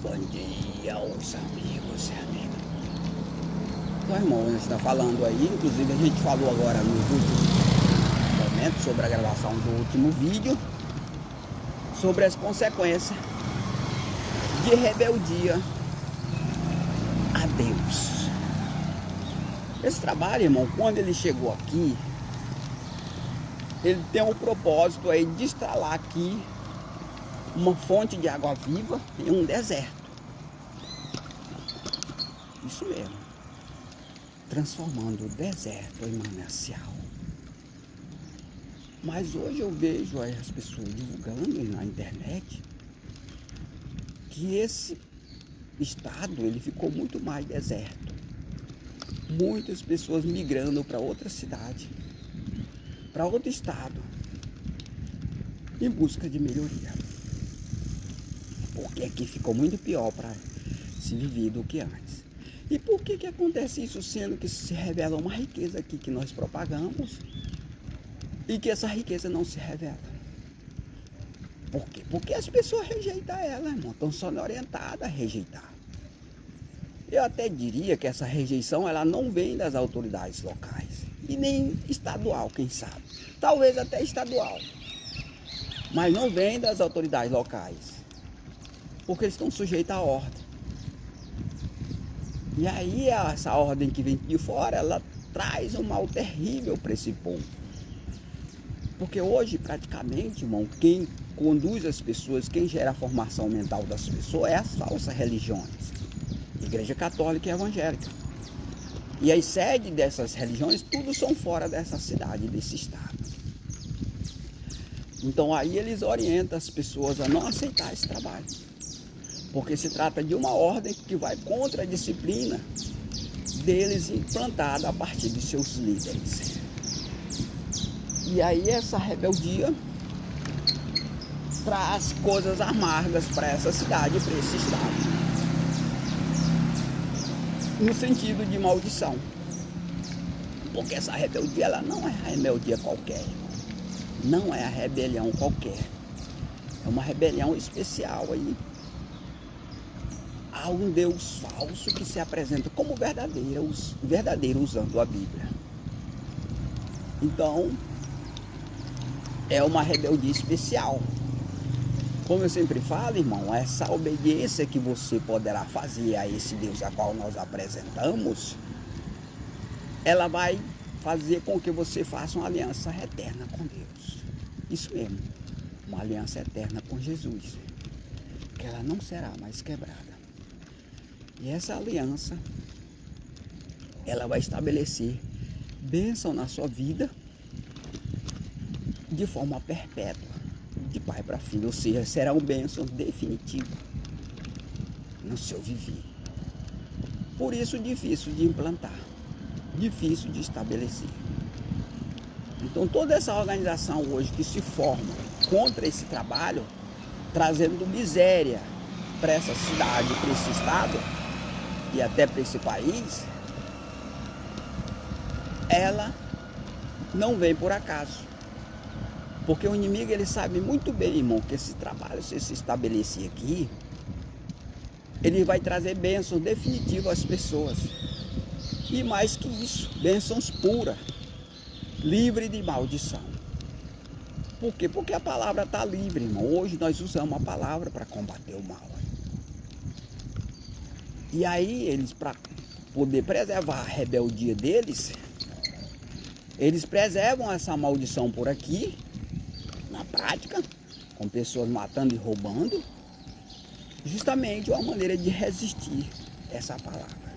Bom dia, os amigos e amigas. Então, irmão, a gente está falando aí, inclusive a gente falou agora nos últimos momentos sobre a gravação do último vídeo, sobre as consequências de rebeldia a Deus. Esse trabalho, irmão, quando ele chegou aqui, ele tem um propósito aí de instalar aqui uma fonte de água viva em um deserto. Isso mesmo. Transformando o deserto em manancial. Mas hoje eu vejo aí as pessoas divulgando na internet que esse estado ele ficou muito mais deserto. Muitas pessoas migrando para outra cidade, para outro estado, em busca de melhoria. Porque aqui ficou muito pior para se viver do que antes. E por que acontece isso, sendo que se revela uma riqueza aqui que nós propagamos e que essa riqueza não se revela? Por quê? Porque as pessoas rejeitam ela, irmão. Estão sendo orientadas a rejeitar. Eu até diria que essa rejeição ela não vem das autoridades locais e nem estadual, quem sabe. Talvez até estadual. Mas não vem das autoridades locais. Porque eles estão sujeitos à ordem. E aí essa ordem que vem de fora, ela traz um mal terrível para esse povo. Porque hoje, praticamente, irmão, quem conduz as pessoas, quem gera a formação mental das pessoas é as falsas religiões. Igreja católica e evangélica. E as sedes dessas religiões, tudo são fora dessa cidade, desse estado. Então aí eles orientam as pessoas a não aceitar esse trabalho. Porque se trata de uma ordem que vai contra a disciplina deles implantada a partir de seus líderes. E aí essa rebeldia traz coisas amargas para essa cidade, para esse estado. No sentido de maldição. Porque essa rebeldia ela não é rebeldia qualquer. Não é a rebelião qualquer. É uma rebelião especial aí. Há um Deus falso que se apresenta como verdadeiro usando a Bíblia. Então, é uma rebeldia especial. Como eu sempre falo, irmão, essa obediência que você poderá fazer a esse Deus a qual nós apresentamos, ela vai fazer com que você faça uma aliança eterna com Deus. Isso mesmo, uma aliança eterna com Jesus, que ela não será mais quebrada. E essa aliança, ela vai estabelecer bênção na sua vida de forma perpétua, de pai para filho, ou seja, será uma bênção definitiva no seu viver. Por isso, difícil de implantar, difícil de estabelecer. Então, toda essa organização hoje que se forma contra esse trabalho, trazendo miséria para essa cidade, para esse estado, e até para esse país, ela não vem por acaso. Porque o inimigo ele sabe muito bem, irmão, que esse trabalho, se se estabelecer aqui, ele vai trazer bênçãos definitivas às pessoas. E mais que isso, bênçãos puras, livre de maldição. Por quê? Porque a palavra está livre, irmão. Hoje nós usamos a palavra para combater o mal. E aí eles, para poder preservar a rebeldia deles, eles preservam essa maldição por aqui, na prática, com pessoas matando e roubando, justamente uma maneira de resistir a essa palavra.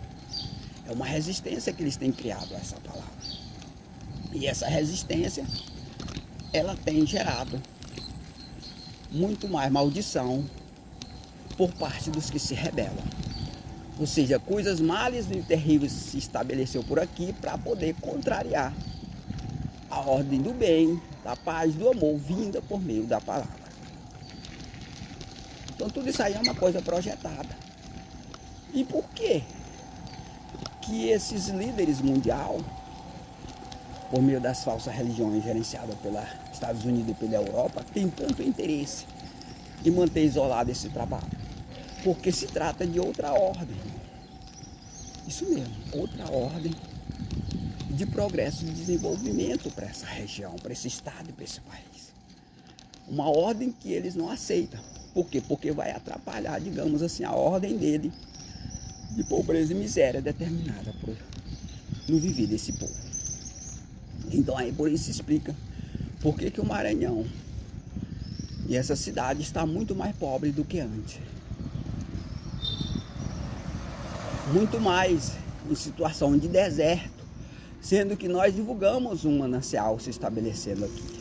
É uma resistência que eles têm criado a essa palavra. E essa resistência, ela tem gerado muito mais maldição por parte dos que se rebelam. Ou seja, coisas malas e terríveis se estabeleceu por aqui para poder contrariar a ordem do bem, da paz, do amor, vinda por meio da palavra. Então tudo isso aí é uma coisa projetada. E por quê que esses líderes mundial, por meio das falsas religiões gerenciadas pelos Estados Unidos e pela Europa, têm tanto interesse em manter isolado esse trabalho? porque se trata de outra ordem. Isso mesmo, outra ordem de progresso e desenvolvimento para essa região, para esse estado e para esse país. Uma ordem que eles não aceitam. Por quê? Porque vai atrapalhar, digamos assim, a ordem dele de pobreza e miséria determinada no viver desse povo. Então aí por isso explica por que o Maranhão e essa cidade está muito mais pobre do que antes. Muito mais em situação de deserto, sendo que nós divulgamos um manancial se estabelecendo aqui.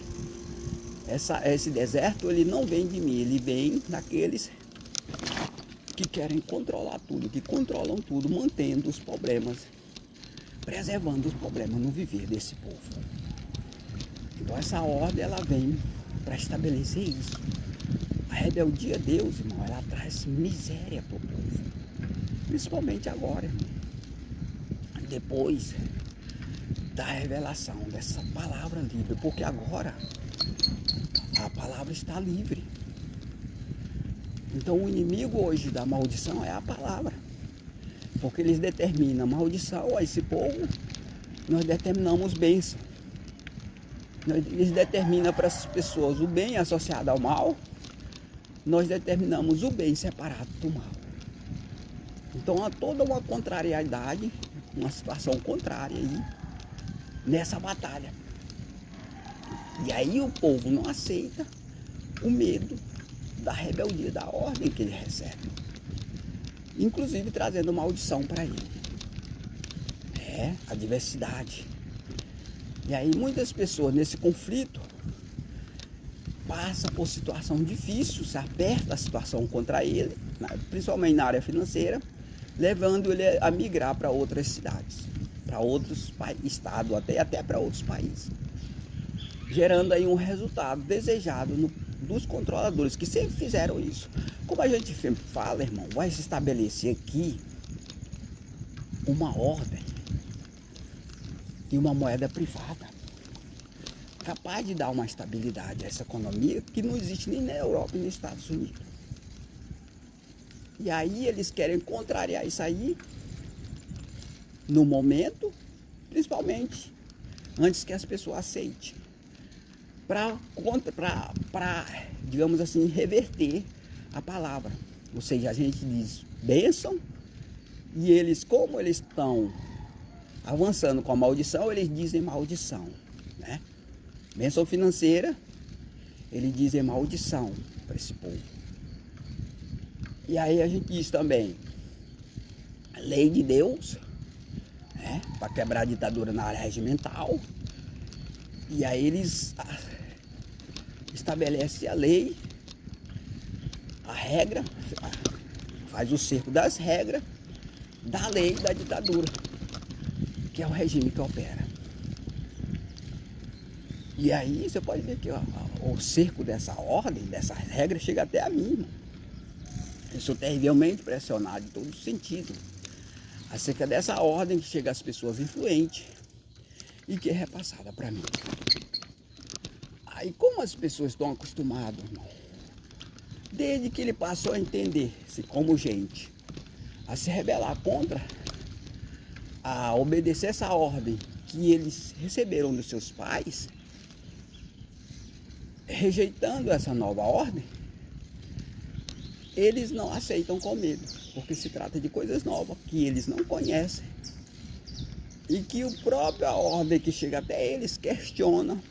Esse deserto ele não vem de mim, ele vem daqueles que querem controlar tudo, que controlam tudo, mantendo os problemas, preservando os problemas no viver desse povo. Então essa ordem ela vem para estabelecer isso. A rebeldia a Deus, irmão, ela traz miséria para o povo. Principalmente agora, irmão. Depois da revelação dessa palavra livre, porque agora a palavra está livre. Então o inimigo hoje da maldição é a palavra. Porque eles determinam maldição a esse povo, nós determinamos bênção. Eles determinam para essas pessoas o bem associado ao mal, nós determinamos o bem separado do mal. Então há toda uma contrariedade, uma situação contrária aí nessa batalha. E aí o povo não aceita o medo da rebeldia, da ordem que ele recebe. Inclusive trazendo maldição para ele. É, a diversidade. E aí muitas pessoas nesse conflito passam por situação difícil, se aperta a situação contra ele, principalmente na área financeira, levando ele a migrar para outras cidades, para outros estados, até para outros países. Gerando aí um resultado desejado dos controladores, que sempre fizeram isso. Como a gente sempre fala, irmão, vai se estabelecer aqui uma ordem e uma moeda privada capaz de dar uma estabilidade a essa economia que não existe nem na Europa e nos Estados Unidos. E aí eles querem contrariar isso aí no momento, principalmente antes que as pessoas aceitem, para, digamos assim, reverter a palavra. Ou seja, a gente diz bênção e eles, como eles estão avançando com a maldição, eles dizem maldição, né? Bênção financeira, eles dizem maldição para esse povo. E aí a gente diz também a lei de Deus, né? Para quebrar a ditadura na área regimental. E aí eles estabelecem a lei, a regra, faz o cerco das regras da lei da ditadura, que é o regime que opera. E aí você pode ver que o cerco dessa ordem, dessa regra, chega até a mim, irmão. Eu sou terrivelmente pressionado em todos os sentidos acerca dessa ordem que chega às pessoas influentes e que é repassada para mim. Aí como as pessoas estão acostumadas, irmão, desde que ele passou a entender-se como gente, a se rebelar contra, a obedecer essa ordem que eles receberam dos seus pais, rejeitando essa nova ordem, eles não aceitam com medo, porque se trata de coisas novas que eles não conhecem e que o próprio ordem que chega até eles questiona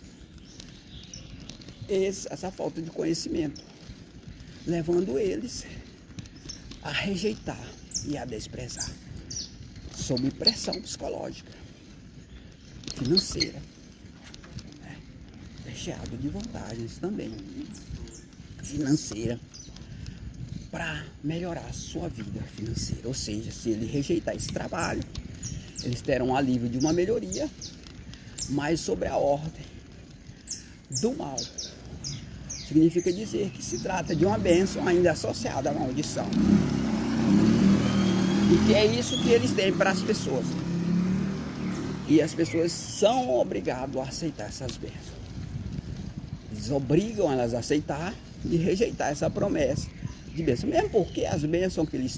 essa falta de conhecimento, levando eles a rejeitar e a desprezar, sob pressão psicológica, financeira, né? Recheado de vantagens também financeira, para melhorar a sua vida financeira. Ou seja, se ele rejeitar esse trabalho, eles terão um alívio de uma melhoria, mas sobre a ordem do mal. Significa dizer que se trata de uma bênção ainda associada à maldição. E que é isso que eles têm para as pessoas. E as pessoas são obrigadas a aceitar essas bênçãos. Eles obrigam elas a aceitar e rejeitar essa promessa de bênção. Mesmo porque as bênçãos que eles